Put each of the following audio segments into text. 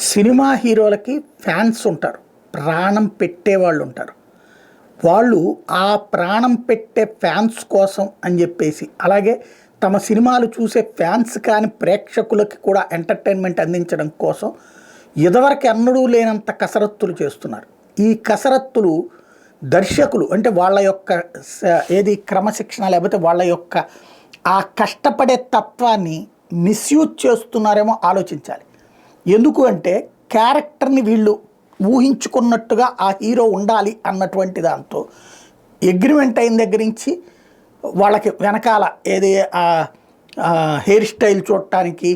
Cinema హీరోలకి fans ఉంటారు. ప్రాణం పెట్టేవాళ్ళు ఉంటారు. వాళ్ళు ఆ ప్రాణం పెట్టే ఫ్యాన్స్ కోసం అని చెప్పేసి, అలాగే తమ సినిమాలు చూసే ఫ్యాన్స్ కాని ప్రేక్షకులకి కూడా ఎంటర్టైన్మెంట్ అందించడం కోసం ఇదివరకు ఎన్నడూ లేనంత కసరత్తులు చేస్తున్నారు. ఈ కసరత్తులు దర్శకులు అంటే వాళ్ళ యొక్క ఏది క్రమశిక్షణ లేకపోతే వాళ్ళ యొక్క ఆ కష్టపడే తత్వాన్ని మిస్యూజ్ చేస్తున్నారేమో ఆలోచించాలి. ఎందుకు అంటే క్యారెక్టర్ని వీళ్ళు ఊహించుకున్నట్టుగా ఆ హీరో ఉండాలి అన్నటువంటి దాంతో అగ్రిమెంట్ అయిన దగ్గర నుంచి వాళ్ళకి వెనకాల ఏది హెయిర్ స్టైల్ చూడటానికి,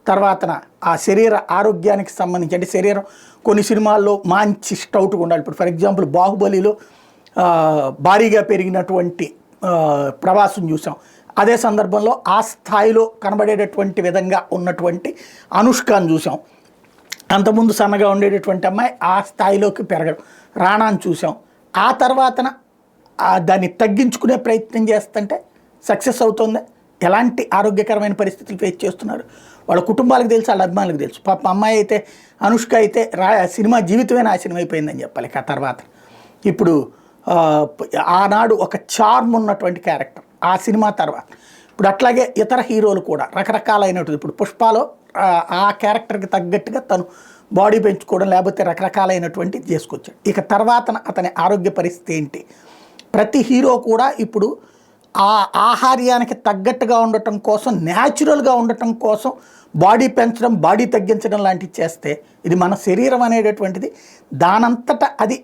తర్వాతన ఆ శరీర ఆరోగ్యానికి సంబంధించి అంటే శరీరం కొన్ని సినిమాల్లో మంచి స్టౌట్గా ఉండాలి. ఇప్పుడు ఫర్ ఎగ్జాంపుల్ బాహుబలిలో భారీగా పెరిగినటువంటి ప్రభాస్ని చూసాం. అదే సందర్భంలో ఆ స్థాయిలో కనబడేటటువంటి విధంగా ఉన్నటువంటి అనుష్కని చూసాం. అంతకుముందు సన్నగా ఉండేటటువంటి అమ్మాయి ఆ స్థాయిలోకి పెరగడం రాణాని చూసాం. ఆ తర్వాతన దాన్ని తగ్గించుకునే ప్రయత్నం చేస్తుంటే సక్సెస్ అవుతుంది. ఎలాంటి ఆరోగ్యకరమైన పరిస్థితులు ఫేస్ చేస్తున్నారు వాళ్ళ కుటుంబాలకు తెలుసు, వాళ్ళ అభిమానులకు తెలుసు. పాప అమ్మాయి అయితే అనుష్క అయితే సినిమా జీవితమే నాశనం అయిపోయిందని చెప్పాలి. ఆ తర్వాత ఇప్పుడు ఆనాడు ఒక చార్మ్ ఉన్నటువంటి క్యారెక్టర్ ఆ సినిమా తర్వాత ఇప్పుడు అట్లాగే ఇతర హీరోలు కూడా రకరకాలైనటువంటి ఇప్పుడు పుష్పలో ఆ క్యారెక్టర్కి తగ్గట్టుగా తను బాడీ పెంచుకోవడం లేకపోతే రకరకాలైనటువంటి చేసుకొచ్చాడు. ఇక తర్వాత అతని ఆరోగ్య పరిస్థితి ఏంటి? ప్రతి హీరో కూడా ఇప్పుడు ఆ ఆహార్యానికి తగ్గట్టుగా ఉండటం కోసం, న్యాచురల్గా ఉండటం కోసం బాడీ పెంచడం, బాడీ తగ్గించడం లాంటివి చేస్తే ఇది మన శరీరం అనేటటువంటిది దానంతటా అది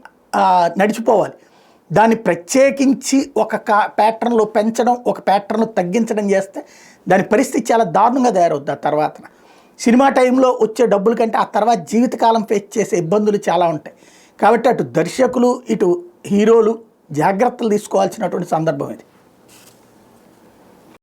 నడిచిపోవాలి. దాన్ని ప్రత్యేకించి ఒక ప్యాటర్న్లో పెంచడం, ఒక ప్యాటర్న్లో తగ్గించడం చేస్తే దాని పరిస్థితి చాలా దారుణంగా తయారవుద్ది. ఆ తర్వాత సినిమా టైంలో వచ్చే డబ్బుల కంటే ఆ తర్వాత జీవితకాలం ఫేస్ చేసే ఇబ్బందులు చాలా ఉంటాయి. కాబట్టి అటు దర్శకులు ఇటు హీరోలు జాగ్రత్తలు తీసుకోవాల్సినటువంటి సందర్భం ఇది.